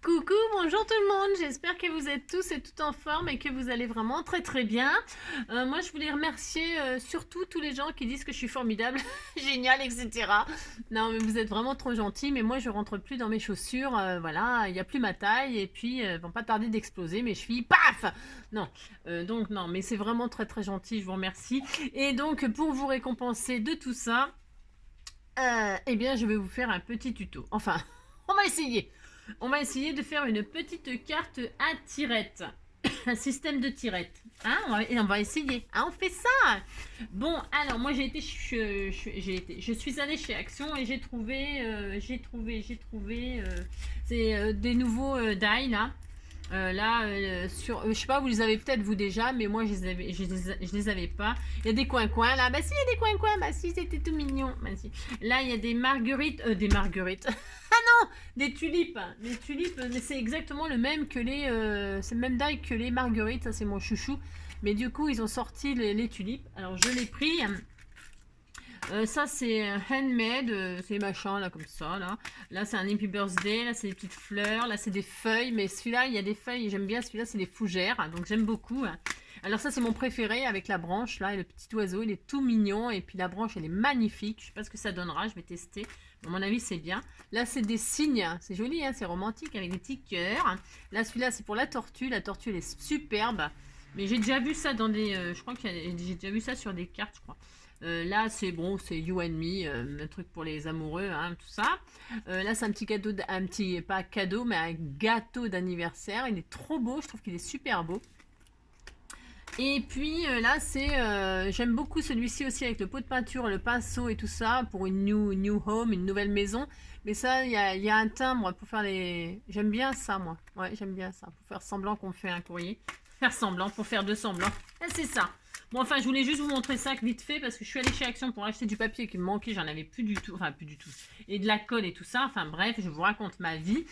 Coucou, bonjour tout le monde, j'espère que vous êtes tous et toutes en forme et que vous allez vraiment très très bien. Moi je voulais remercier surtout tous les gens qui disent que je suis formidable, génial, etc. Non mais vous êtes vraiment trop gentils, mais moi je rentre plus dans mes chaussures, voilà, il n'y a plus ma taille et puis vont pas tarder d'exploser mes chevilles, paf. Non, donc non, mais c'est vraiment très très gentil, je vous remercie. Et donc pour vous récompenser de tout ça, eh bien je vais vous faire un petit tuto. Enfin, on va essayer. On va essayer de faire une petite carte à tirettes. Un système de tirettes. Hein, on va essayer. Hein, on fait ça. Bon, alors moi je suis allée chez Action et c'est des nouveaux die là. Je sais pas, vous les avez peut-être vous déjà, mais moi je les avais pas. Il y a des coins-coins là, bah si, il y a des coins-coins, bah si, c'était tout mignon. Bah si. Là, il y a des marguerites. Ah non, des tulipes, mais c'est exactement le même que c'est le même die que les marguerites, ça c'est mon chouchou. Mais du coup, ils ont sorti les tulipes. Alors je l'ai pris. Ça c'est handmade, c'est machin là comme ça là. Là c'est un Happy Birthday, là c'est des petites fleurs, là c'est des feuilles, mais celui-là il y a des feuilles, j'aime bien celui-là, c'est des fougères, donc j'aime beaucoup. Alors ça c'est mon préféré avec la branche là, et le petit oiseau, il est tout mignon, et puis la branche elle est magnifique, je sais pas ce que ça donnera, je vais tester. À mon avis c'est bien. Là c'est des cygnes, c'est joli, hein, c'est romantique avec des petits cœurs. Là celui-là c'est pour la tortue elle est superbe. Mais j'ai déjà vu ça dans des... je crois que j'ai déjà vu ça sur des cartes, je crois. Là, c'est bon, c'est You and Me, un truc pour les amoureux, hein, tout ça. Là, c'est un petit cadeau, pas cadeau, mais un gâteau d'anniversaire. Il est trop beau, je trouve qu'il est super beau. Et puis là, j'aime beaucoup celui-ci aussi avec le pot de peinture, le pinceau et tout ça pour une new home, une nouvelle maison. Mais ça, il y a un timbre pour faire les. J'aime bien ça, moi. Ouais, j'aime bien ça. Pour faire semblant qu'on fait un courrier. Faire semblant, pour faire de semblant. C'est ça. Bon, enfin, je voulais juste vous montrer ça vite fait parce que je suis allée chez Action pour acheter du papier qui me manquait. J'en avais plus du tout. Enfin, plus du tout. Et de la colle et tout ça. Enfin, bref, je vous raconte ma vie.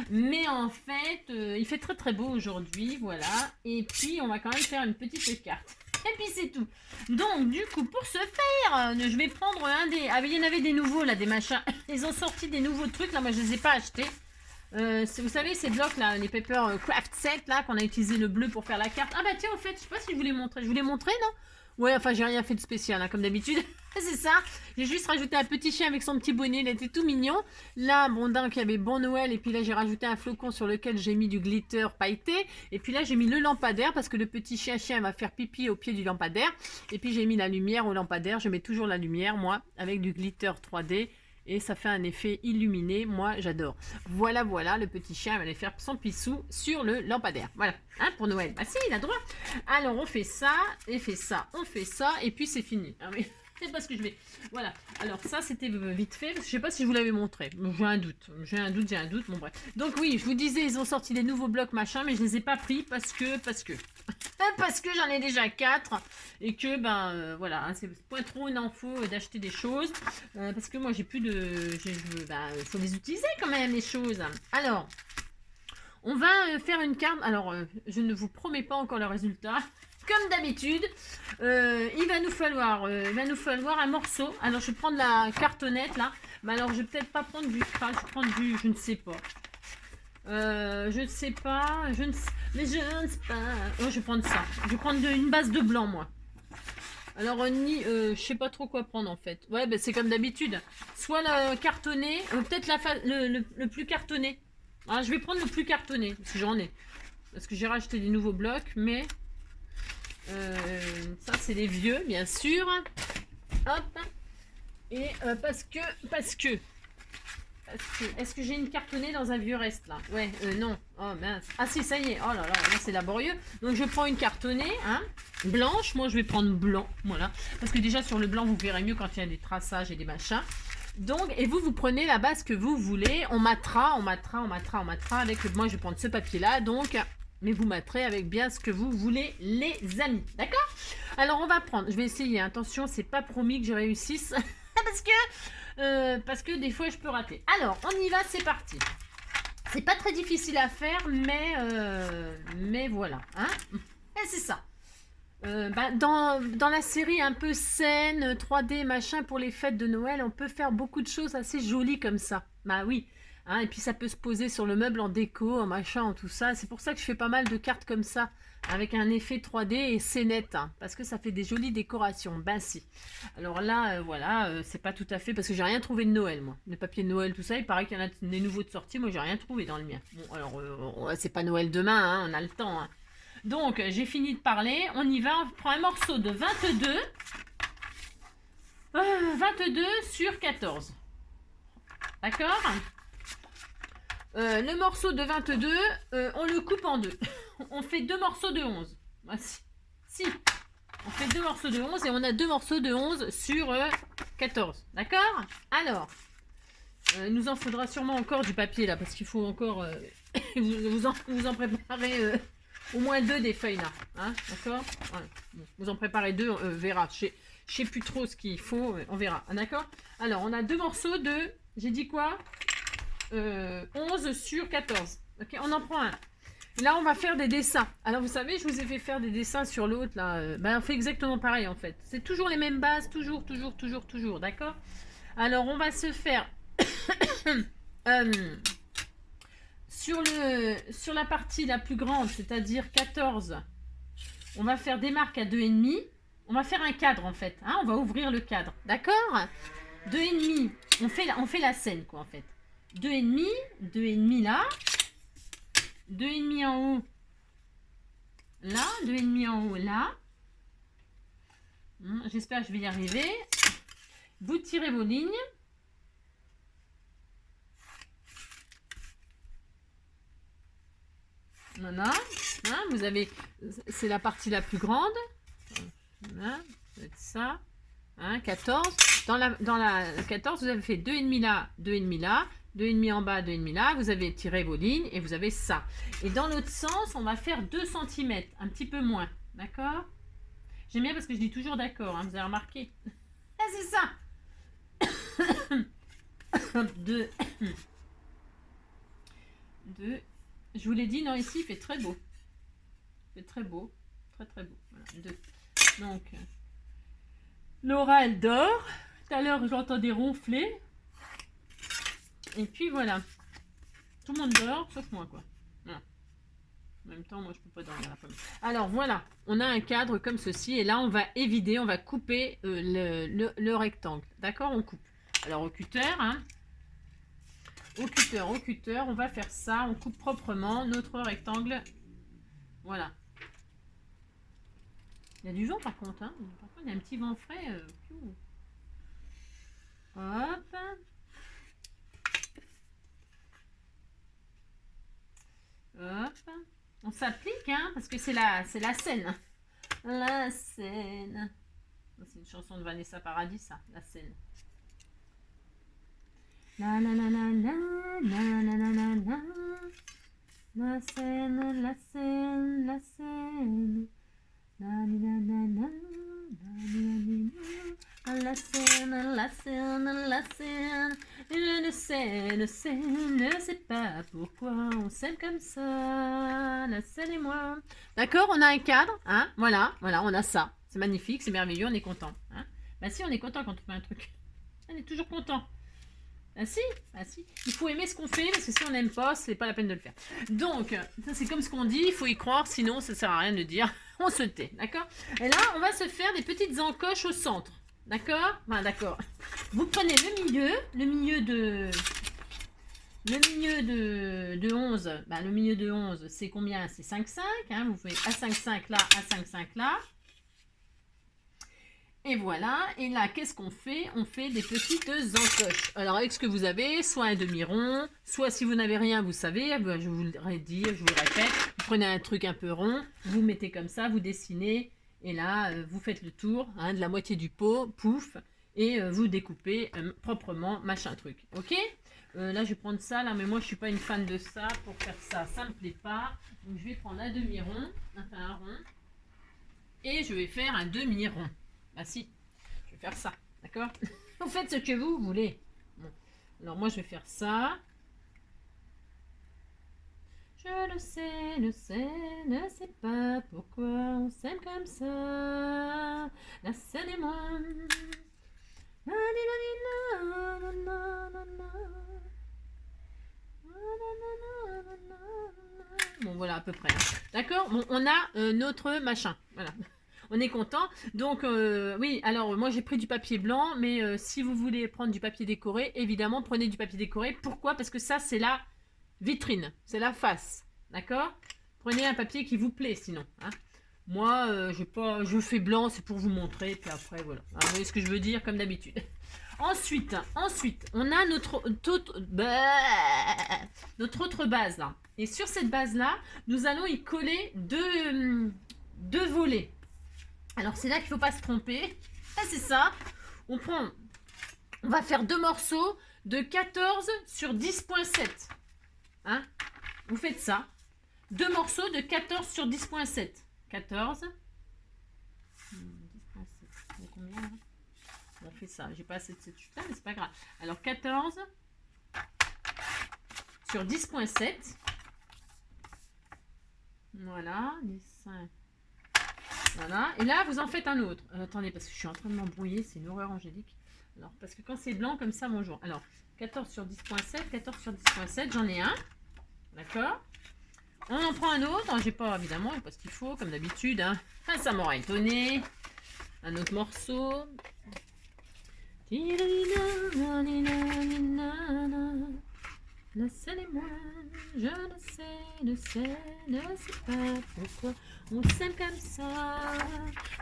Mais en fait, il fait très très beau aujourd'hui. Voilà. Et puis, on va quand même faire une petite carte. Et puis, c'est tout. Donc, du coup, pour ce faire, je vais prendre un des. Ah, il y en avait des nouveaux là, des machins. Ils ont sorti des nouveaux trucs. Là, moi, je les ai pas achetés. Vous savez, ces blocs là, les paper craft set là, qu'on a utilisé le bleu pour faire la carte. Ah bah tiens, au fait, je sais pas si je vous l'ai montré. Je vous l'ai montré, non? Ouais, enfin, j'ai rien fait de spécial, hein, comme d'habitude. C'est ça. J'ai juste rajouté un petit chien avec son petit bonnet, il était tout mignon. Là, bon, donc, il y avait Bon Noël, et puis là, j'ai rajouté un flocon sur lequel j'ai mis du glitter pailleté. Et puis là, j'ai mis le lampadaire, parce que le petit chien va faire pipi au pied du lampadaire. Et puis, j'ai mis la lumière au lampadaire. Je mets toujours la lumière, moi, avec du glitter 3D. Et ça fait un effet illuminé, moi j'adore. Voilà, voilà, le petit chien va aller faire son pissou sur le lampadaire. Voilà, hein, pour Noël. Bah si, il a droit. Alors on fait ça, et fait ça, on fait ça, et puis c'est fini. Ah, mais c'est pas ce que je vais. Voilà, alors ça c'était vite fait, parce que je sais pas si je vous l'avais montré. J'ai un doute, bon bref. Donc oui, je vous disais, ils ont sorti des nouveaux blocs machin, mais je les ai pas pris parce que... Parce que j'en ai déjà 4 et que voilà, hein, c'est point trop une info d'acheter des choses parce que moi j'ai plus de il faut les utiliser quand même les choses. Alors on va faire une carte. Alors je ne vous promets pas encore le résultat. Comme d'habitude, il va nous falloir un morceau. Alors je vais prendre la cartonnette là, mais alors je vais peut-être pas prendre du crash, je vais prendre du je ne sais pas. Je ne sais pas, mais je ne sais pas. Oh, je vais prendre ça. Je vais prendre une base de blanc, moi. Alors, je sais pas trop quoi prendre en fait. Ouais, bah, c'est comme d'habitude. Soit le cartonné, peut-être le plus cartonné. Ah, je vais prendre le plus cartonné, parce que j'en ai. Parce que j'ai racheté des nouveaux blocs, mais ça c'est les vieux, bien sûr. Hop. Et parce que est-ce que j'ai une cartonnée dans un vieux reste là? Ouais, non. Oh mince. Ah si, ça y est. Oh là là, là c'est laborieux. Donc je prends une cartonnée, hein, blanche. Moi je vais prendre blanc, voilà. Parce que déjà sur le blanc vous verrez mieux quand il y a des traçages et des machins. Donc, et vous prenez la base que vous voulez. On matera avec. Moi je vais prendre ce papier là, donc. Mais vous matterez avec bien ce que vous voulez, les amis. D'accord? Alors on va prendre. Je vais essayer. Attention, c'est pas promis que je réussisse. Parce que des fois je peux rater. Alors on y va, c'est parti. C'est pas très difficile à faire, mais voilà, hein. Et c'est ça. Dans la série un peu scène 3D machin pour les fêtes de Noël, on peut faire beaucoup de choses assez jolies comme ça. Bah oui. Hein, et puis ça peut se poser sur le meuble en déco, en machin, en tout ça. C'est pour ça que je fais pas mal de cartes comme ça, avec un effet 3D et c'est net, hein, parce que ça fait des jolies décorations. Ben si. Alors là, voilà, c'est pas tout à fait, parce que j'ai rien trouvé de Noël, moi. Les papiers de Noël, tout ça, il paraît qu'il y en a des nouveaux de sortie, moi j'ai rien trouvé dans le mien. Bon, alors, c'est pas Noël demain, hein, on a le temps. Hein. Donc, j'ai fini de parler, on y va, on prend un morceau de 22, 22 sur 14. D'accord ? Le morceau de 22, on le coupe en deux. On fait deux morceaux de 11. Ah, si. On fait deux morceaux de 11 et on a deux morceaux de 11 sur 14. D'accord ? Alors, nous en faudra sûrement encore du papier là, parce qu'il faut encore... vous en préparez au moins deux des feuilles là. Hein, d'accord ? Voilà. Vous en préparez deux, on verra. Je sais plus trop ce qu'il faut, on verra. D'accord ? Alors, on a deux morceaux de... J'ai dit quoi ? 11 sur 14. Ok, on en prend un. Là, on va faire des dessins. Alors, vous savez, je vous ai fait faire des dessins sur l'autre, là. Ben, on fait exactement pareil, en fait. C'est toujours les mêmes bases, toujours, d'accord ? Alors, on va se faire... sur la partie la plus grande, c'est-à-dire 14, on va faire des marques à 2,5. On va faire un cadre, en fait. Hein, on va ouvrir le cadre, d'accord ? 2,5. On fait la scène, quoi, en fait. 2,5 là, 2,5 en haut, là, 2,5 en haut, là. J'espère que je vais y arriver. Vous tirez vos lignes. Voilà. Hein, vous avez, c'est la partie la plus grande. Voilà, ça. Hein, 14. Dans la 14, vous avez fait 2,5 là, 2,5 là. 2,5 en bas, 2,5 là, vous avez tiré vos lignes et vous avez ça. Et dans l'autre sens, on va faire 2 cm, un petit peu moins. D'accord ? J'aime bien parce que je dis toujours d'accord, hein, vous avez remarqué. Ah, c'est ça. 2. 2. Je vous l'ai dit, non, ici, il fait très beau. Il fait très beau. Très beau. Voilà, 2. Donc, Laura, elle dort. Tout à l'heure, je l'entendais ronfler. Et puis, voilà. Tout le monde dort, sauf moi, quoi. Voilà. En même temps, moi, je peux pas dormir la pomme. Alors, voilà. On a un cadre comme ceci. Et là, on va évider, on va couper le rectangle. D'accord ? On coupe. Alors, au cutter, hein. Au cutter, on va faire ça. On coupe proprement notre rectangle. Voilà. Il y a du vent, par contre. Hein. Par contre, il y a un petit vent frais. Hop. Hop. On s'applique, hein, parce que c'est la scène. La scène. C'est une chanson de Vanessa Paradis, ça, la scène. La la la la la la la la la la. La scène, la scène, la scène. La la la la la la scène, la scène, la scène. Je ne sais pas pourquoi on s'aime comme ça, la scène et moi. D'accord, on a un cadre, hein, voilà, on a ça. C'est magnifique, c'est merveilleux, on est content. Hein. Bah si, on est content quand on fait un truc. On est toujours content. Ah si, il faut aimer ce qu'on fait, parce que si on n'aime pas, c'est pas la peine de le faire. Donc, ça c'est comme ce qu'on dit, il faut y croire, sinon ça sert à rien de dire, on se tait, d'accord ? Et là, on va se faire des petites encoches au centre, d'accord ? Enfin, d'accord. Vous prenez le milieu de 11, bah, le milieu de 11, c'est combien ? C'est 5,5, hein, vous faites A5,5 là, A5,5 là. Et voilà, et là, qu'est-ce qu'on fait ? On fait des petites encoches. Alors, avec ce que vous avez, soit un demi-rond, soit si vous n'avez rien, vous savez, je vous le redis, je vous le répète, vous prenez un truc un peu rond, vous mettez comme ça, vous dessinez, et là, vous faites le tour hein, de la moitié du pot, pouf, et vous découpez proprement, machin truc. Ok ? Là, je vais prendre ça, là, mais moi, je suis pas une fan de ça. Pour faire ça, ça me plaît pas. Donc, je vais prendre un demi-rond, enfin un rond, et je vais faire un demi-rond. Ah si, je vais faire ça, d'accord ? Vous faites ce que vous voulez. Bon. Alors moi je vais faire ça. Je le sais, ne sais pas pourquoi on s'aime comme ça. La scène et moi. Bon, voilà, à peu près. D'accord. Bon, on a notre machin. Voilà. On est content. Donc, oui, alors, moi, j'ai pris du papier blanc, mais si vous voulez prendre du papier décoré, évidemment, prenez du papier décoré. Pourquoi? Parce que ça, c'est la vitrine. C'est la face. D'accord? Prenez un papier qui vous plaît, sinon. Hein. Moi, je fais blanc, c'est pour vous montrer. Puis après, voilà. Vous voyez ce que je veux dire, comme d'habitude. Ensuite, on a notre autre base là. Et sur cette base là, nous allons y coller deux volets. Alors c'est là qu'il ne faut pas se tromper. Ah, c'est ça. On va faire deux morceaux de 14 sur 10.7. Hein? Vous faites ça. Deux morceaux de 14 sur 10.7. 14. 10.7. Combien là? On fait ça. J'ai pas assez de cette chute là, mais c'est pas grave. Alors 14 sur 10.7. Voilà. 5. Voilà. Et là, vous en faites un autre. Attendez, parce que je suis en train de m'embrouiller. C'est une horreur angélique. Alors, parce que quand c'est blanc comme ça, bonjour. Alors, 14 sur 10.7. 14 sur 10.7. J'en ai un. D'accord. On en prend un autre. J'ai pas, évidemment, pas ce qu'il faut, comme d'habitude. Hein. Ah, ça m'aura étonné. Un autre morceau. Le seul et moi, je ne sais pas pourquoi on s'aime comme ça.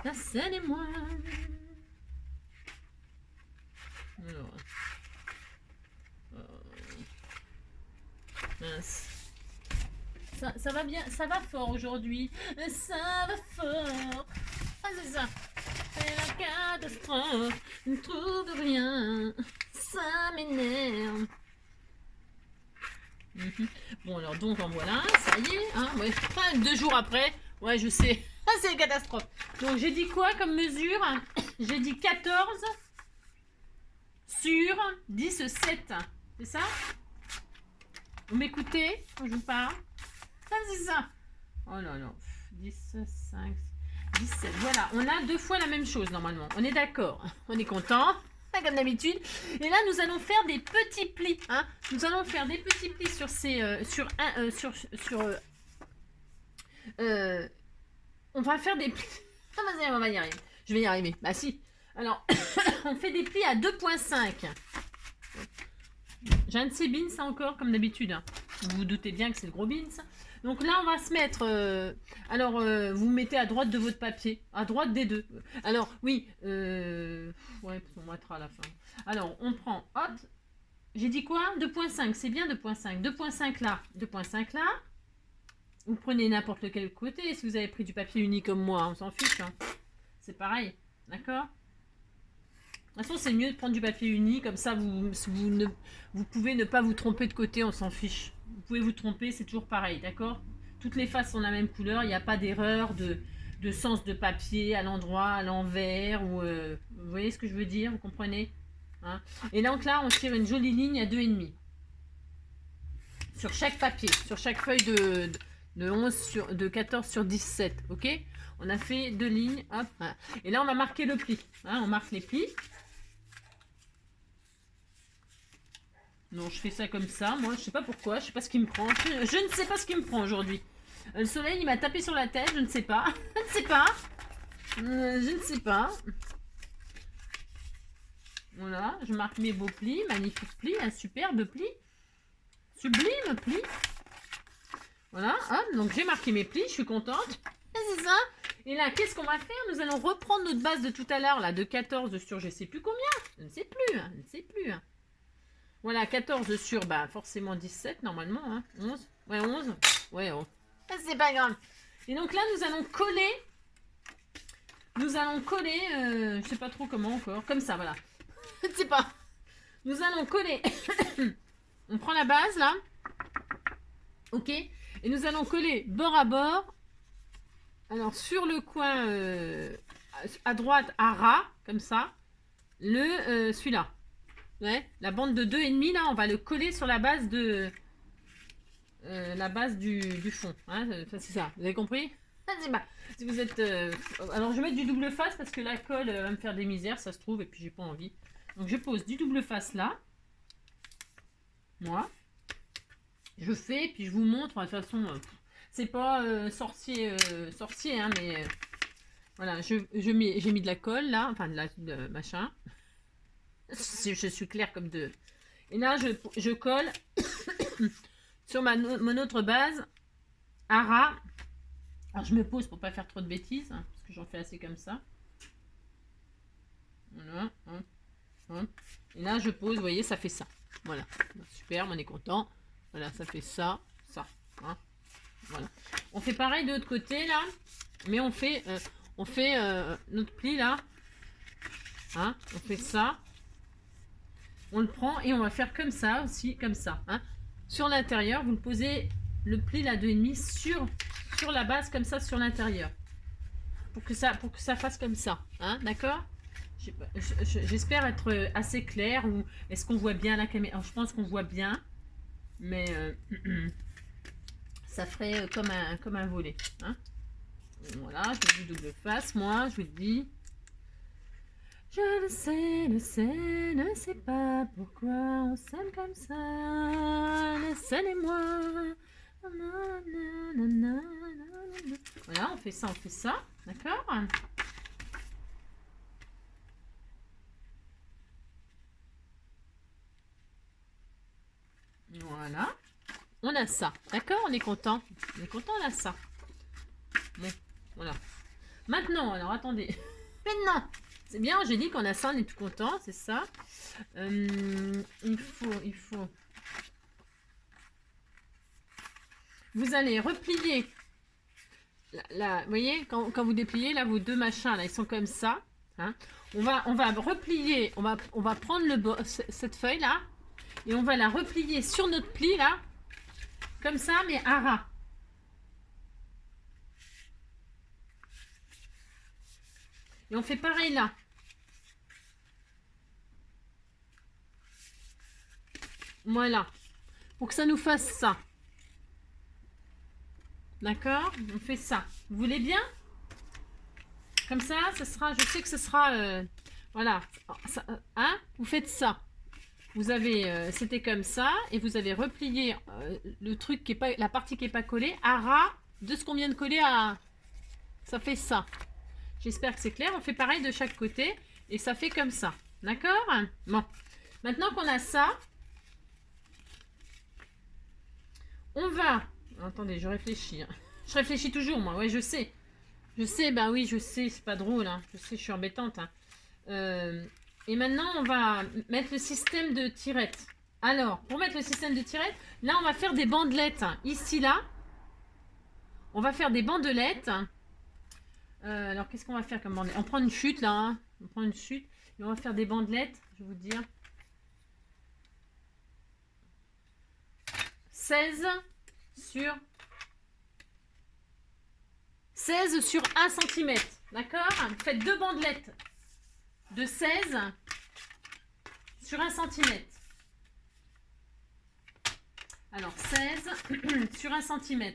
La scène et moi. Alors, mince. Ça va bien, ça va fort aujourd'hui. Ça va fort. Ah, c'est ça. C'est la catastrophe. Je ne trouve rien. Ça m'énerve. Bon, alors, donc, en voilà. Ça y est. Hein, ouais. Enfin, 2 jours après. Ouais, je sais. Ah, c'est une catastrophe. Donc, j'ai dit quoi comme mesure? J'ai dit 14 sur 10,7. C'est ça? Vous m'écoutez quand je vous parle? Ah, c'est ça. Oh là là. 10, 5, 17. Voilà, on a 2 fois la même chose normalement. On est d'accord. On est content. Comme d'habitude. Et là, nous allons faire des petits plis. Hein. Nous allons faire des petits plis sur ces... on va faire des plis... Ah, vas-y, on va y arriver. Je vais y arriver. Bah si. Alors, on fait des plis à 2.5. J'ai un de ces beans, ça encore, comme d'habitude. Hein. Vous vous doutez bien que c'est le gros beans. Donc là, on va se mettre... vous mettez à droite de votre papier. À droite des deux. Alors, oui. Ouais, on mettra à la fin. Alors, on prend... Hop. J'ai dit quoi? 2.5. C'est bien 2.5. 2.5 là. 2.5 là. Vous prenez n'importe lequel côté. Si vous avez pris du papier uni comme moi, on s'en fiche. Hein. C'est pareil. D'accord? De toute façon, c'est mieux de prendre du papier uni. Comme ça, vous pouvez ne pas vous tromper de côté. On s'en fiche. Vous pouvez vous tromper, c'est toujours pareil, d'accord? Toutes les faces sont la même couleur, il n'y a pas d'erreur de sens de papier à l'endroit, à l'envers, ou vous voyez ce que je veux dire, vous comprenez? Hein? Et donc là, on tire une jolie ligne à 2,5 sur chaque papier, sur chaque feuille de 14 sur 17, ok? On a fait 2 lignes, hop, voilà. Et là, on va marquer le pli, hein? On marque les plis. Non, je fais ça comme ça. Moi, je sais pas pourquoi. Je sais pas ce qui me prend. Je ne sais pas ce qui me prend aujourd'hui. Le soleil, il m'a tapé sur la tête. Je ne sais pas. Je ne sais pas. Je ne sais pas. Voilà. Je marque mes beaux plis. Magnifique plis. Un superbe pli. Sublime pli. Voilà. Hop, donc, j'ai marqué mes plis. Je suis contente. C'est ça. Et là, qu'est-ce qu'on va faire? Nous allons reprendre notre base de tout à l'heure, là, de 14 sur je sais plus combien. Je ne sais plus. Je ne sais plus. Voilà, 14 sur, bah, forcément 17, normalement, hein. 11. Ouais, 11. Ouais, oh. C'est pas grave. Et donc là, nous allons coller. Je sais pas trop comment encore. Comme ça, voilà. Je ne sais pas. Nous allons coller. On prend la base, là. Ok. Et nous allons coller bord à bord. Alors, sur le coin à droite, à ras, comme ça, celui-là. Ouais, la bande de 2,5 là, on va le coller sur la base de du fond. Hein, c'est ça, vous avez compris? Si vous êtes. Alors je vais mettre du double face parce que la colle va me faire des misères, ça se trouve, et puis j'ai pas envie. Donc je pose du double face là. Moi. Je fais, puis je vous montre. De toute façon, c'est pas sorcier, hein, mais voilà, j'ai mis de la colle là, enfin de machin. Je suis claire comme deux. Et là, je colle sur mon autre base, Ara. Alors, je me pose pour pas faire trop de bêtises, hein, parce que j'en fais assez comme ça. Voilà. Hein, hein. Et là, je pose, vous voyez, ça fait ça. Voilà. Super, on est content. Voilà, ça fait ça, ça. Hein. Voilà. On fait pareil de l'autre côté, là. Mais on fait notre pli, là. Hein. On fait ça. On le prend et on va faire comme ça aussi, comme ça. Hein. Sur l'intérieur, vous le posez le pli, la 2,5 sur la base, comme ça, sur l'intérieur. Pour que ça fasse comme ça. Hein, d'accord? J'espère être assez clair. Ou est-ce qu'on voit bien la caméra? Alors, je pense qu'on voit bien. Mais ça ferait comme un volet. Hein. Voilà, je vous double face, moi, je vous le dis. Je le sais, ne sais pas pourquoi on s'aime comme ça. Le ciel et moi. Voilà, on fait ça. D'accord? Voilà. On a ça. D'accord? On est content. On est content, on a ça. Bon, voilà. Maintenant, alors attendez. Maintenant, c'est bien, j'ai dit qu'on a ça, on est tout content, c'est ça. Il faut. Vous allez replier. Là, vous voyez, quand vous dépliez, là, vos deux machins, là, ils sont comme ça. Hein. On va replier, on va prendre cette feuille là, et on va la replier sur notre pli là, comme ça, mais à ras. Et on fait pareil là. Voilà. Pour que ça nous fasse ça. D'accord? On fait ça. Vous voulez bien? Comme ça, ce sera, je sais que ce sera... voilà. Ça, hein? Vous faites ça. Vous avez... c'était comme ça. Et vous avez replié le truc qui est pas... La partie qui n'est pas collée à ras de ce qu'on vient de coller à... Ça fait ça. J'espère que c'est clair. On fait pareil de chaque côté. Et ça fait comme ça. D'accord? Bon. Maintenant qu'on a ça, on va... Attendez, je réfléchis. Hein. Je réfléchis toujours, moi. Ouais, je sais. Je sais, ben oui, je sais. C'est pas drôle. Hein. Je sais, je suis embêtante. Hein. Et maintenant, on va mettre le système de tirette. Alors, pour mettre le système de tirette, là, on va faire des bandelettes. Ici, là. On va faire des bandelettes. Alors, qu'est-ce qu'on va faire comme bandelette? On prend une chute, là. Hein. On prend une chute. Et on va faire des bandelettes. Je vais vous dire. 16 sur 1 cm. D'accord? Vous faites deux bandelettes de 16 sur 1 cm. Alors, 16 sur 1 cm.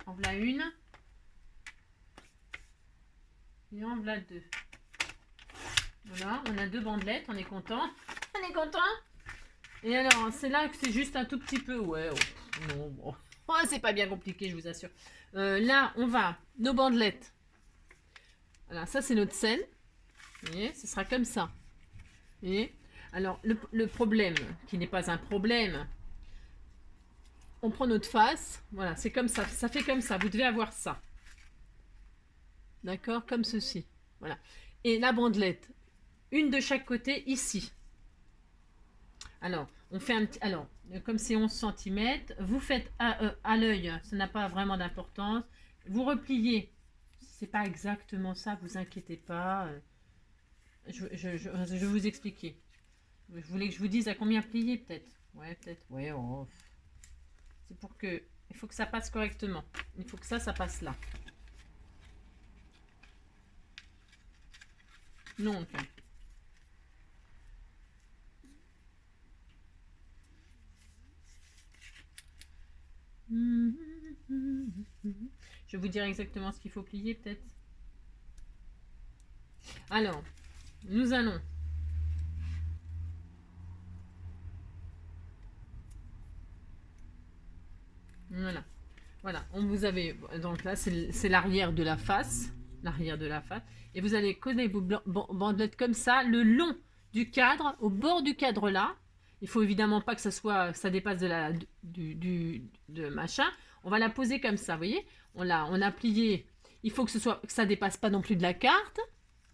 En voilà une. Et en voilà deux. Voilà, on a deux bandelettes, on est content. On est content. Et alors, c'est là que c'est juste un tout petit peu. Ouais, oh, non, bon. Oh, c'est pas bien compliqué, je vous assure. Là, on va, nos bandelettes. Voilà, ça c'est notre scène. Vous voyez, ce sera comme ça. Vous voyez. Alors, le problème, qui n'est pas un problème, on prend notre face. Voilà, c'est comme ça. Ça fait comme ça. Vous devez avoir ça. D'accord? Comme ceci. Voilà. Et la bandelette, une de chaque côté, ici. Alors, on fait un petit... Alors, comme c'est 11 cm, vous faites à l'œil, ça n'a pas vraiment d'importance. Vous repliez. C'est pas exactement ça, vous inquiétez pas. Je vais vous expliquer. Vous voulez que je vous dise à combien plier, peut-être? Ouais, peut-être. Ouais, oh. C'est pour que... Il faut que ça passe correctement. Il faut que ça passe là. Non, enfin. Je vais vous dire exactement ce qu'il faut plier, peut-être. Alors, nous allons Voilà. Voilà. Vous avez, donc là, c'est l'arrière de la face. L'arrière de la face. Et vous allez coller vos bandelettes comme ça, le long du cadre, au bord du cadre là. Il faut évidemment pas que ça dépasse de machin. On va la poser comme ça, vous voyez. On a plié. Il faut que ça dépasse pas non plus de la carte.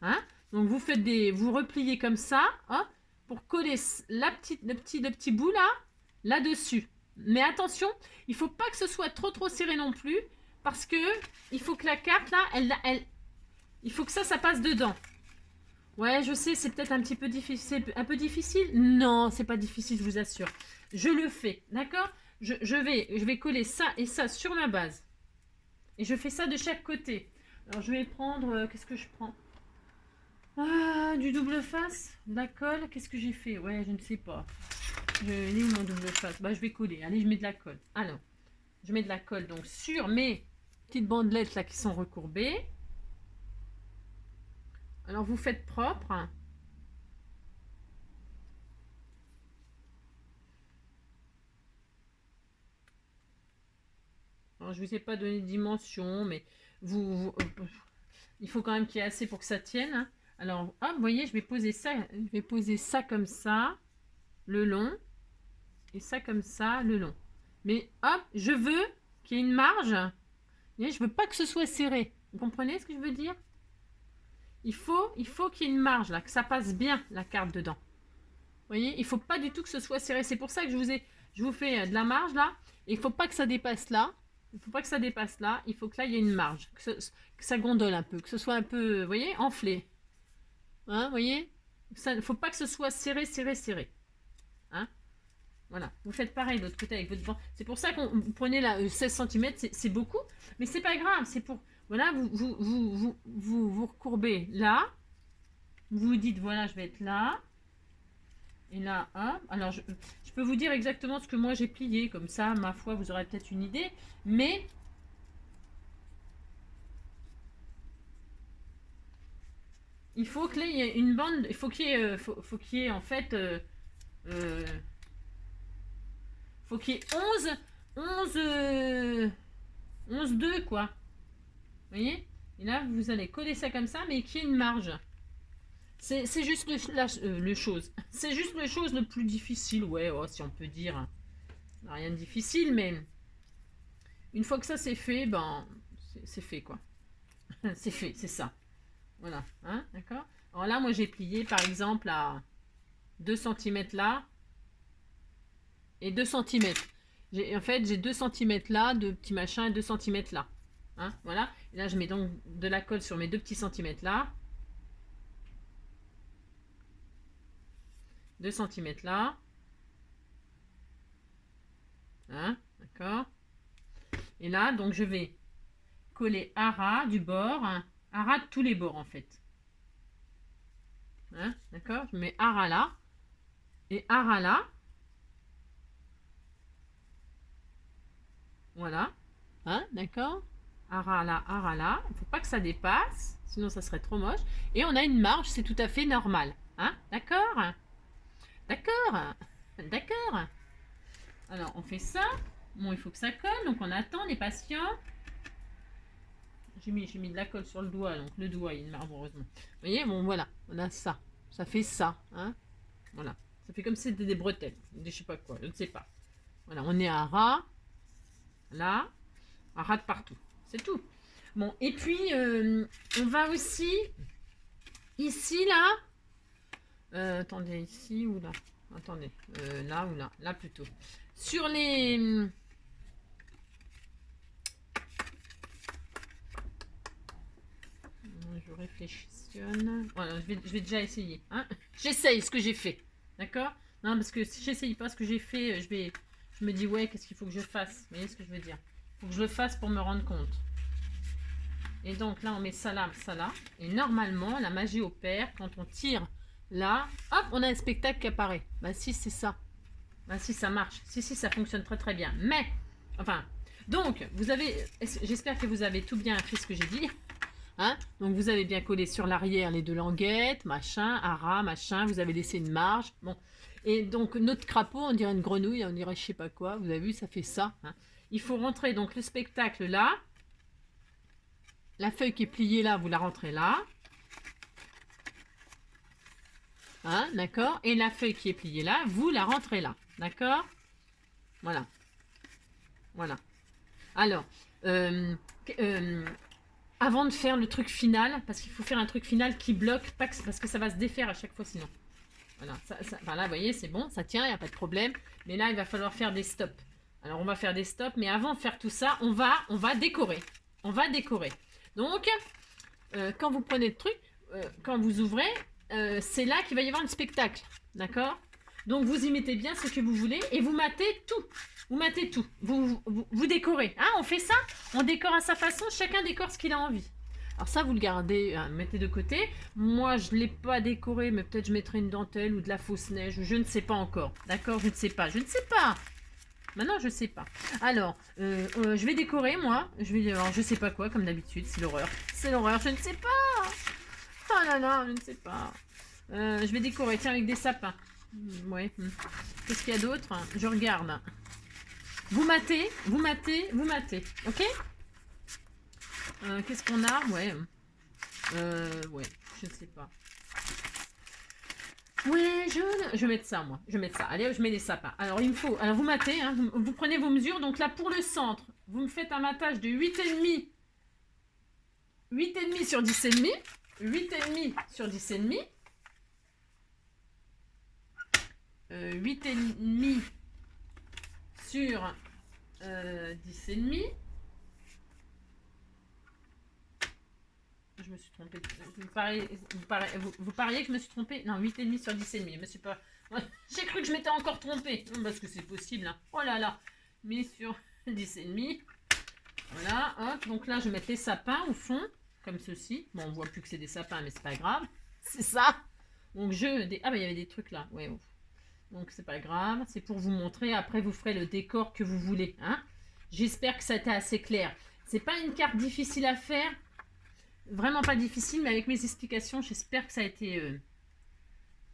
Hein. Donc vous vous repliez comme ça, hein, pour coller le petit bout là-dessus. Mais attention, il faut pas que ce soit trop serré non plus, parce que il faut que la carte là, il faut que ça passe dedans. Ouais, je sais, c'est peut-être un petit peu difficile, Non, c'est pas difficile, je vous assure. Je le fais, d'accord. Je vais coller ça et ça sur ma base. Et je fais ça de chaque côté. Alors je vais prendre, qu'est-ce que je prends? Du double face, de la colle. Qu'est-ce que j'ai fait? Ouais, je ne sais pas. Il est où mon double face? Bah, je vais coller. Allez, je mets de la colle. Alors, je mets de la colle donc sur mes petites bandelettes là qui sont recourbées. Alors, vous faites propre. Alors, je ne vous ai pas donné de dimension, mais il faut quand même qu'il y ait assez pour que ça tienne. Alors, hop, vous voyez, je vais poser ça comme ça, le long, et ça comme ça, le long. Mais hop, je veux qu'il y ait une marge. Vous voyez, je veux pas que ce soit serré. Vous comprenez ce que je veux dire? Il faut qu'il y ait une marge là, que ça passe bien la carte dedans. Vous voyez, il faut pas du tout que ce soit serré. C'est pour ça que je vous fais de la marge là. Et il faut pas que ça dépasse là. Il faut pas que ça dépasse là. Il faut que là il y ait une marge, que ça gondole un peu, que ce soit un peu, vous voyez, enflé. Hein, vous voyez, il ne faut pas que ce soit serré. Hein. Voilà, vous faites pareil de l'autre côté avec votre vent. C'est pour ça qu'on prenez là 16 cm, c'est beaucoup, mais c'est pas grave. C'est pour, voilà, vous recourbez là. Vous vous dites, voilà, je vais être là. Et là, hop. Alors, je peux vous dire exactement ce que moi j'ai plié. Comme ça, ma foi, vous aurez peut-être une idée. Mais il faut qu'il y ait une bande. Il faut qu'il y ait en fait... faut qu'il y ait 11 2 quoi. Vous voyez? Et là, vous allez coller ça comme ça, mais qu'il y ait une marge. C'est juste le chose. C'est juste le chose le plus difficile, ouais, oh, si on peut dire. Rien de difficile, mais une fois que ça c'est fait, ben c'est fait quoi. C'est fait, c'est ça. Voilà, hein, d'accord. Alors là, moi j'ai plié par exemple à 2 cm là et 2 cm. En fait, j'ai 2 cm là de petits machins et 2 cm là. Hein, voilà. Et là, je mets donc de la colle sur mes 2 petits centimètres là. 2 cm là. Hein, d'accord. Et là, donc je vais coller à ras du bord, hein, à ras de tous les bords en fait. Hein, d'accord. Je mets à ras là et à ras là. Voilà. Hein, d'accord. À ras là, à ras là. Il ne faut pas que ça dépasse, sinon ça serait trop moche. Et on a une marge, c'est tout à fait normal. Hein, d'accord. D'accord. D'accord. Alors, on fait ça. Bon, il faut que ça colle, donc on attend, on est patient. J'ai mis de la colle sur le doigt, donc le doigt, il y a une marge, heureusement. Vous voyez, bon, voilà, on a ça. Ça fait ça, hein. Voilà. Ça fait comme si c'était des bretelles, des je sais pas quoi, je ne sais pas. Voilà, on est à ras. Là, à ras de partout. C'est tout. Bon, et puis, on va aussi, ici, là. Attendez, ici ou là? Attendez, là ou là? Là plutôt. Sur les... Je réfléchionne. Voilà, je vais déjà essayer. Hein, j'essaye ce que j'ai fait. D'accord? Non, parce que si j'essaye pas ce que j'ai fait, je me dis, ouais, qu'est-ce qu'il faut que je fasse? Vous voyez ce que je veux dire? Il faut que je le fasse pour me rendre compte. Et donc là, on met ça là, ça là. Et normalement, la magie opère quand on tire là. Hop, on a un spectacle qui apparaît. Bah si, c'est ça. Bah si, ça marche. Si, ça fonctionne très très bien. Mais, enfin, donc, j'espère que vous avez tout bien fait ce que j'ai dit. Hein, donc vous avez bien collé sur l'arrière les 2 languettes, machin, à ras, machin, vous avez laissé une marge. Bon, Et donc notre crapaud, on dirait une grenouille, on dirait je sais pas quoi. Vous avez vu, ça fait ça. Hein. Il faut rentrer donc le spectacle là. La feuille qui est pliée là, vous la rentrez là. Hein, d'accord. Et la feuille qui est pliée là, vous la rentrez là. D'accord. Voilà. Voilà. Alors, avant de faire le truc final, parce qu'il faut faire un truc final qui bloque, pas que, parce que ça va se défaire à chaque fois sinon. Voilà, enfin là, vous voyez, c'est bon, ça tient, il n'y a pas de problème. Mais là, il va falloir faire des stops. Alors, on va faire des stops, mais avant de faire tout ça, on va décorer. On va décorer. Donc, quand vous prenez le truc, quand vous ouvrez, c'est là qu'il va y avoir le spectacle. D'accord? Donc, vous y mettez bien ce que vous voulez et vous matez tout. Vous matez tout. Vous décorez. Hein, on fait ça? On décore à sa façon. Chacun décore ce qu'il a envie. Alors ça, vous le gardez, hein, mettez de côté. Moi, je ne l'ai pas décoré, mais peut-être je mettrai une dentelle ou de la fausse neige. Ou je ne sais pas encore. D'accord? Je ne sais pas. Je ne sais pas. Maintenant, je ne sais pas. Alors, je vais décorer, moi. Alors, je ne sais pas quoi, comme d'habitude. C'est l'horreur. C'est l'horreur. Je ne sais pas. Oh là là, je ne sais pas. Je vais décorer, tiens, avec des sapins. Ouais. Qu'est-ce qu'il y a d'autre? Je regarde. Vous matez, vous matez, vous matez. Ok? Qu'est-ce qu'on a? Ouais. Ouais, je ne sais pas. Ouais, je vais mettre ça, moi. Je vais mettre ça. Allez, je mets des sapins. Alors, il me faut... Alors, vous matez, hein, vous prenez vos mesures. Donc là, pour le centre, vous me faites un matage de 8,5. 8,5 sur 10,5. 8,5 sur 10,5. 8,5 sur 10,5. Je me suis trompée. Vous pariez que je me suis trompée? Non, 8,5 sur 10,5. Je me suis pas... J'ai cru que je m'étais encore trompée. Parce que c'est possible. Hein. Oh là là. Mais sur 10,5. Voilà. Hop. Donc là, je vais mettre les sapins au fond. Comme ceci. Bon, on voit plus que c'est des sapins, mais c'est pas grave. C'est ça. Donc Ah, bah il y avait des trucs là. Ouais. Donc c'est pas grave. C'est pour vous montrer. Après, vous ferez le décor que vous voulez. Hein. J'espère que ça a été assez clair. C'est pas une carte difficile à faire. Vraiment pas difficile, mais avec mes explications, j'espère que ça a été...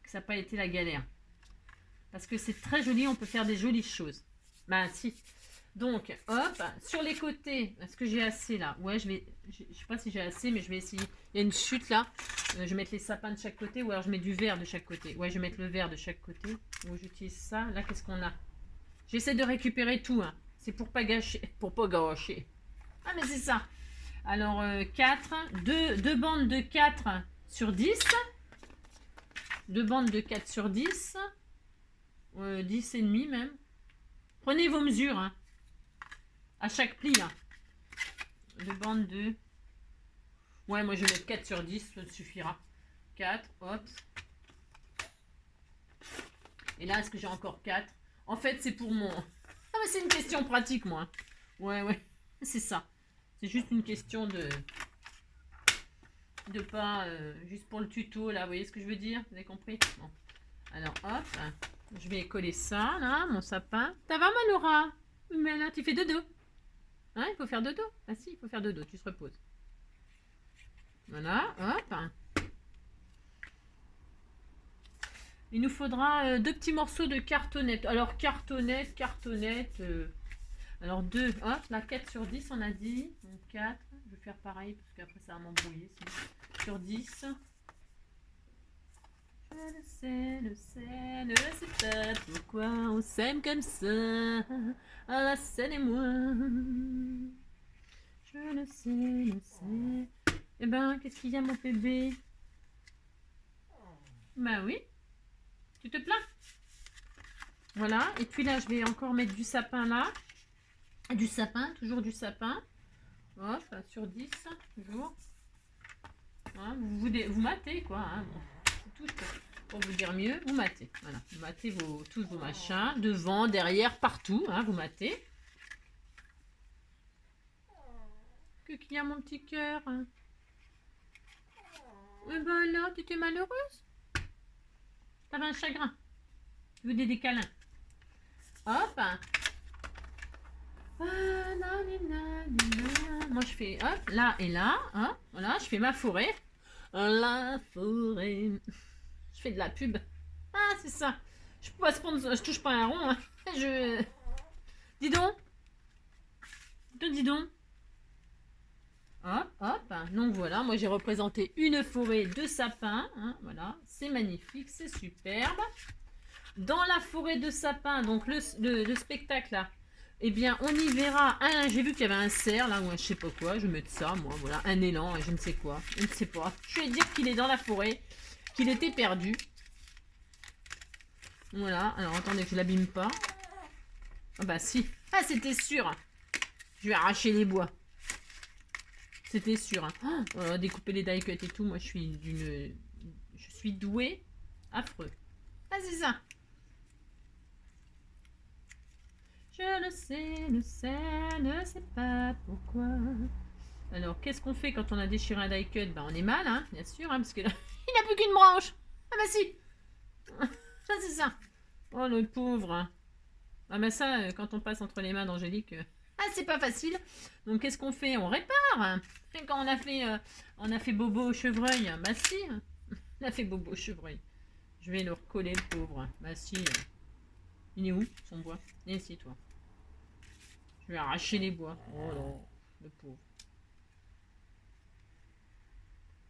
que ça n'a pas été la galère. Parce que c'est très joli, on peut faire des jolies choses. Ben si. Donc, hop, sur les côtés, est-ce que j'ai assez là? Ouais, je sais pas si j'ai assez, mais je vais essayer. Il y a une chute là. Je vais mettre les sapins de chaque côté, ou alors je mets du vert de chaque côté. Ouais, je vais mettre le vert de chaque côté. Ou j'utilise ça. Là, qu'est-ce qu'on a? J'essaie de récupérer tout. Hein. C'est pour pas gâcher. Pour pas gâcher. Ah, mais c'est ça. Alors, 4. Deux bandes de 4 sur 10. 2 bandes de 4 sur 10. 10 et demi même. Prenez vos mesures. Hein. À chaque pli. Hein. 2 bandes de... Ouais, moi je vais mettre 4 sur 10. Ça suffira. 4, hop. Et là, est-ce que j'ai encore 4? En fait, c'est pour mon... Ah, mais c'est une question pratique, moi. Ouais. C'est ça. C'est juste une question de pas... juste pour le tuto, là. Vous voyez ce que je veux dire? Vous avez compris? Bon. Alors, hop. Je vais coller ça, là, mon sapin. Ça va, ma Laura? Mais là, tu fais dodo. Hein, il faut faire dodo. Ah si, il faut faire dodo. Tu te reposes. Voilà, hop. Il nous faudra 2 petits morceaux de cartonnette. Alors, cartonnette. Alors, 2. Hop, la 4 sur 10, on a dit. Donc, 4. Je vais faire pareil, parce qu'après, ça va m'embrouiller. Sur 10. Je le sais pas pourquoi on s'aime comme ça. À la scène et moi. Je le sais. Eh ben, qu'est-ce qu'il y a, mon bébé? Bah oui. Tu te plains? Voilà. Et puis là, je vais encore mettre du sapin là. Du sapin, toujours du sapin. Hop, sur 10, toujours. Hein, vous matez, quoi. Hein, bon. Tout, pour vous dire mieux, vous matez. Voilà, vous matez tous vos machins, devant, derrière, partout. Hein, vous matez. Qu'il y a mon petit cœur. Hein. Et ben là, tu étais malheureuse. T'avais un chagrin. Tu veux des câlins. Hop. Moi, je fais hop, là et là. Hein, voilà, je fais ma forêt. La forêt. Je fais de la pub. Ah, c'est ça. Je peux pas se prendre, je touche pas un rond. Hein. Je... Dis donc. Dis donc. Hop, hop. Donc voilà, moi j'ai représenté une forêt de sapins. Hein, voilà, c'est magnifique, c'est superbe. Dans la forêt de sapins, donc le spectacle là, eh bien on y verra un. J'ai vu qu'il y avait un cerf là, ou un je sais pas quoi, je vais mettre ça, moi, voilà, un élan, je ne sais quoi, je ne sais pas. Je vais dire qu'il est dans la forêt, qu'il était perdu. Voilà, alors attendez que je l'abîme pas. Ah bah si, ah c'était sûr. Je vais arracher les bois. C'était sûr. Hein. Oh, découper les die cuts et tout, moi je suis douée, affreux. Ah c'est ça. Je ne sais pas pourquoi. Alors, qu'est-ce qu'on fait quand on a déchiré un die cut? Ben, on est mal, hein, bien sûr, hein, parce que là, il n'a plus qu'une branche. Ah bah si. Ça, c'est ça. Oh, le pauvre. Hein. Ah bah ça, quand on passe entre les mains d'Angélique, ah, c'est pas facile. Donc, qu'est-ce qu'on fait? On répare. Hein. Et quand on a fait bobo au chevreuil, bah si. On a fait bobo au chevreuil. Je vais le recoller, le pauvre. Bah si. Il est où, son bois? Viens ici, toi. Je vais arracher les bois. Oh là, le pauvre.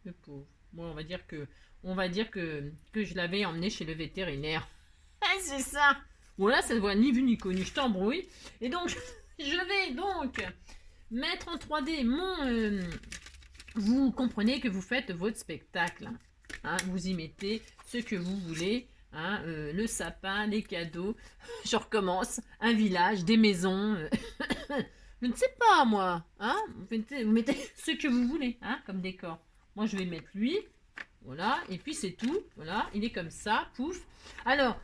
Le pauvre. Moi, on va dire que je l'avais emmené chez le vétérinaire. Ah, c'est ça. Voilà, ça ne voit ni vu ni connu. Je t'embrouille. Et donc, je vais donc mettre en 3D mon... vous comprenez que vous faites votre spectacle. Hein, vous y mettez ce que vous voulez. Hein, le sapin, les cadeaux. Je recommence. Un village, des maisons. Je ne sais pas, moi. Hein, vous mettez ce que vous voulez hein, comme décor. Moi, je vais mettre lui. Voilà, et puis c'est tout. Voilà, il est comme ça, pouf. Alors,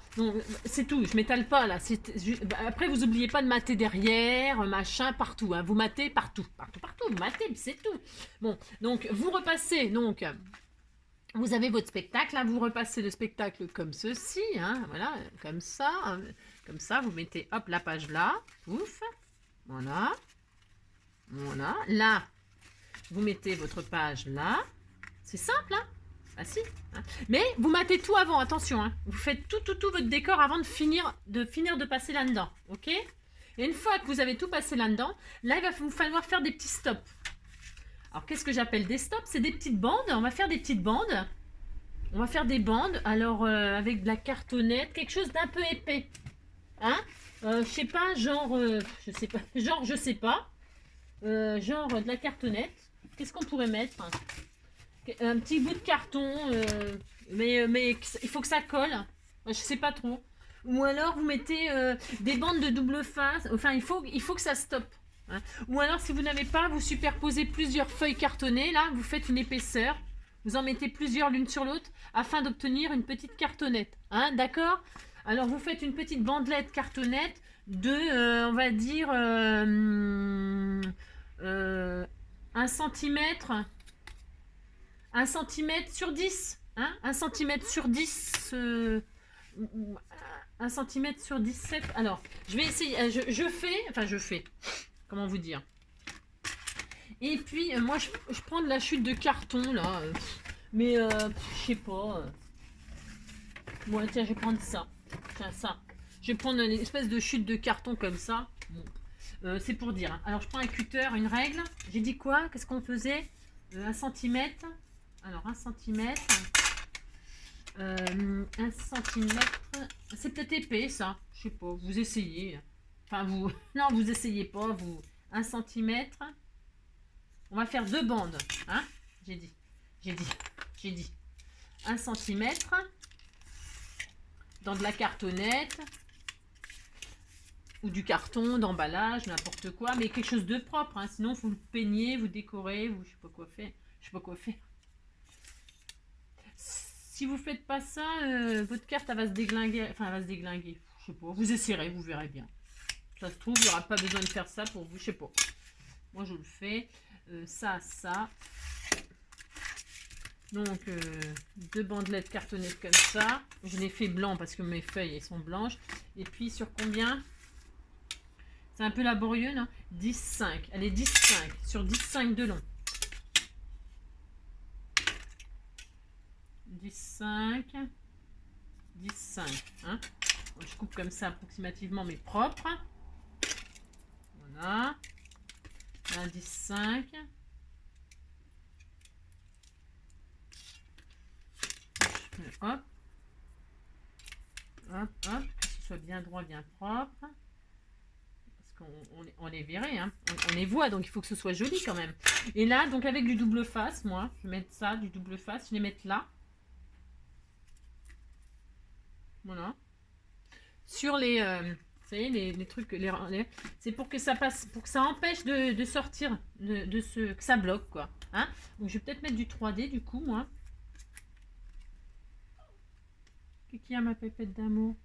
c'est tout, je m'étale pas là. Après, vous n'oubliez pas de mater derrière, machin, partout. Hein. Vous matez partout, partout, partout. Vous matez, c'est tout. Bon, donc vous repassez, donc vous avez votre spectacle. Là, vous repassez le spectacle comme ceci, hein, voilà, comme ça. Hein, comme ça, vous mettez, hop, la page là, pouf. Voilà, voilà. Là, vous mettez votre page là. C'est simple, hein? Ah si. Hein. Mais vous matez tout avant, attention. Hein. Vous faites tout votre décor avant de finir de passer là-dedans. Ok? Et une fois que vous avez tout passé là-dedans, là, il va vous falloir faire des petits stops. Alors, qu'est-ce que j'appelle des stops? C'est des petites bandes. On va faire des petites bandes. On va faire des bandes. Alors, avec de la cartonnette, quelque chose d'un peu épais. Hein? Je sais pas, genre, je sais pas. Genre, je sais pas. Genre de la cartonnette. Qu'est-ce qu'on pourrait mettre? Un petit bout de carton, mais il faut que ça colle. Je sais pas trop. Ou alors vous mettez des bandes de double face. Enfin, il faut que ça stoppe. Hein. Ou alors si vous n'avez pas, vous superposez plusieurs feuilles cartonnées. Là, vous faites une épaisseur. Vous en mettez plusieurs l'une sur l'autre afin d'obtenir une petite cartonnette. Hein, d'accord? Alors vous faites une petite bandelette cartonnette de, on va dire, 1 centimètre. 1 cm sur 10. Hein 1 cm sur 10. 1 cm sur 17. Alors, je vais essayer. Je fais. Comment vous dire? Et puis, moi, je prends de la chute de carton, là. Mais, je sais pas. Bon, tiens, je vais prendre ça. Tiens, ça. Je vais prendre une espèce de chute de carton comme ça. Bon. C'est pour dire. Hein. Alors, je prends un cutter, une règle. J'ai dit quoi? Qu'est-ce qu'on faisait? 1 cm. Alors, 1 cm. 1 cm. C'est peut-être épais, ça. Je sais pas. Vous essayez. Enfin, vous... Non, vous essayez pas. Vous... 1 cm. On va faire 2 bandes. Hein? J'ai dit. 1 cm. Dans de la cartonnette. Ou du carton, d'emballage, n'importe quoi. Mais quelque chose de propre. Hein. Sinon, vous le peignez, vous décorez. Vous... Je sais pas quoi faire. Si vous faites pas ça, votre carte elle va se déglinguer. Enfin, elle va se déglinguer. Je sais pas. Vous essayerez, vous verrez bien. Ça se trouve, il n'y aura pas besoin de faire ça pour vous. Je sais pas. Moi, je le fais. Ça. Donc, 2 bandelettes cartonnettes comme ça. Je les fais blanc parce que mes feuilles elles sont blanches. Et puis, sur combien? C'est un peu laborieux, non? 10,5. Allez, 10,5. Sur 10,5 de long. 10,5. Hein? Je coupe comme ça approximativement, mais propre. Voilà. L'indice 5. Hop. Hop, hop. Que ce soit bien droit, bien propre. Parce qu'on est viré, hein. On les voit, donc il faut que ce soit joli quand même. Et là, donc avec du double face, moi, je vais mettre ça, du double face. Je vais les mettre là. Voilà. Sur les... vous savez, les trucs, c'est pour que ça passe, pour que ça empêche de sortir, que ça bloque, quoi. Hein, donc, je vais peut-être mettre du 3D, du coup, moi. Qui a ma pépette d'amour?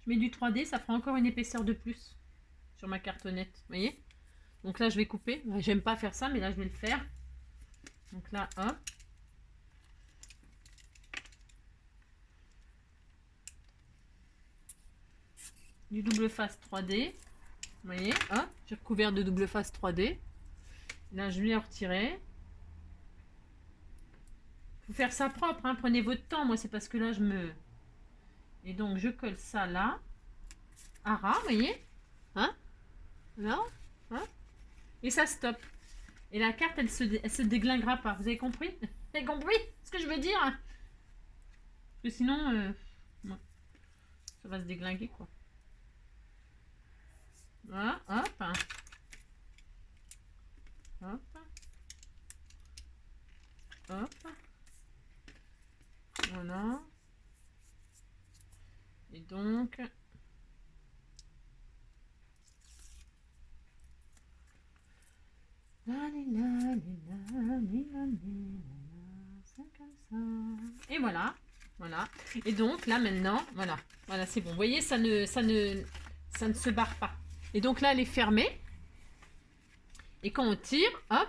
Je mets du 3D, ça fera encore une épaisseur de plus sur ma cartonnette, vous voyez? Donc là, je vais couper. J'aime pas faire ça, mais là, je vais le faire. Donc là, hop. Du double face 3D. Vous voyez, hop, j'ai recouvert de double face 3D. Là, je vais retirer. Faut faire ça propre, hein, prenez votre temps. Moi, c'est parce que là, je me... Et donc, je colle ça là. À ras, vous voyez? Hein? Là? Hein? Et ça stoppe. Et la carte, elle se déglinguera pas. Vous avez compris? Vous avez compris ce que je veux dire? Parce que sinon, ça va se déglinguer, quoi. Voilà, hop. Hop. Hop. Voilà. Et donc... Et voilà, voilà. Et donc là maintenant, voilà, voilà, c'est bon. Vous voyez, ça ne se barre pas. Et donc là, elle est fermée. Et quand on tire, hop,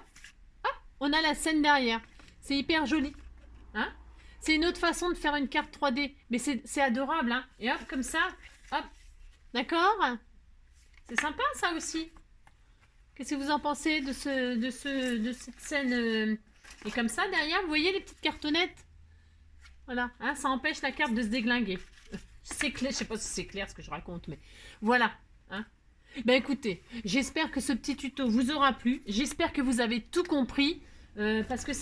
hop, on a la scène derrière. C'est hyper joli, hein. C'est une autre façon de faire une carte 3D, mais c'est adorable, hein. Et hop, comme ça, hop, d'accord. C'est sympa ça aussi. Qu'est-ce que vous en pensez de cette scène Et comme ça, derrière, vous voyez les petites cartonnettes? Voilà, hein, ça empêche la carte de se déglinguer. C'est clair, je sais pas si c'est clair ce que je raconte, mais voilà. Hein. Ben écoutez, j'espère que ce petit tuto vous aura plu. J'espère que vous avez tout compris. Parce que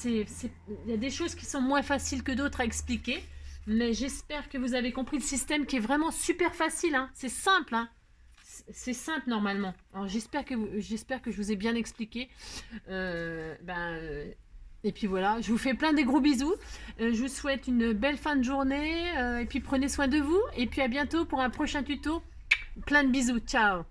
il y a des choses qui sont moins faciles que d'autres à expliquer. Mais j'espère que vous avez compris le système qui est vraiment super facile. Hein. C'est simple, hein. C'est simple normalement. Alors j'espère que je vous ai bien expliqué. Et puis voilà, je vous fais plein des gros bisous. Je vous souhaite une belle fin de journée. Et puis prenez soin de vous. Et puis à bientôt pour un prochain tuto. Plein de bisous. Ciao.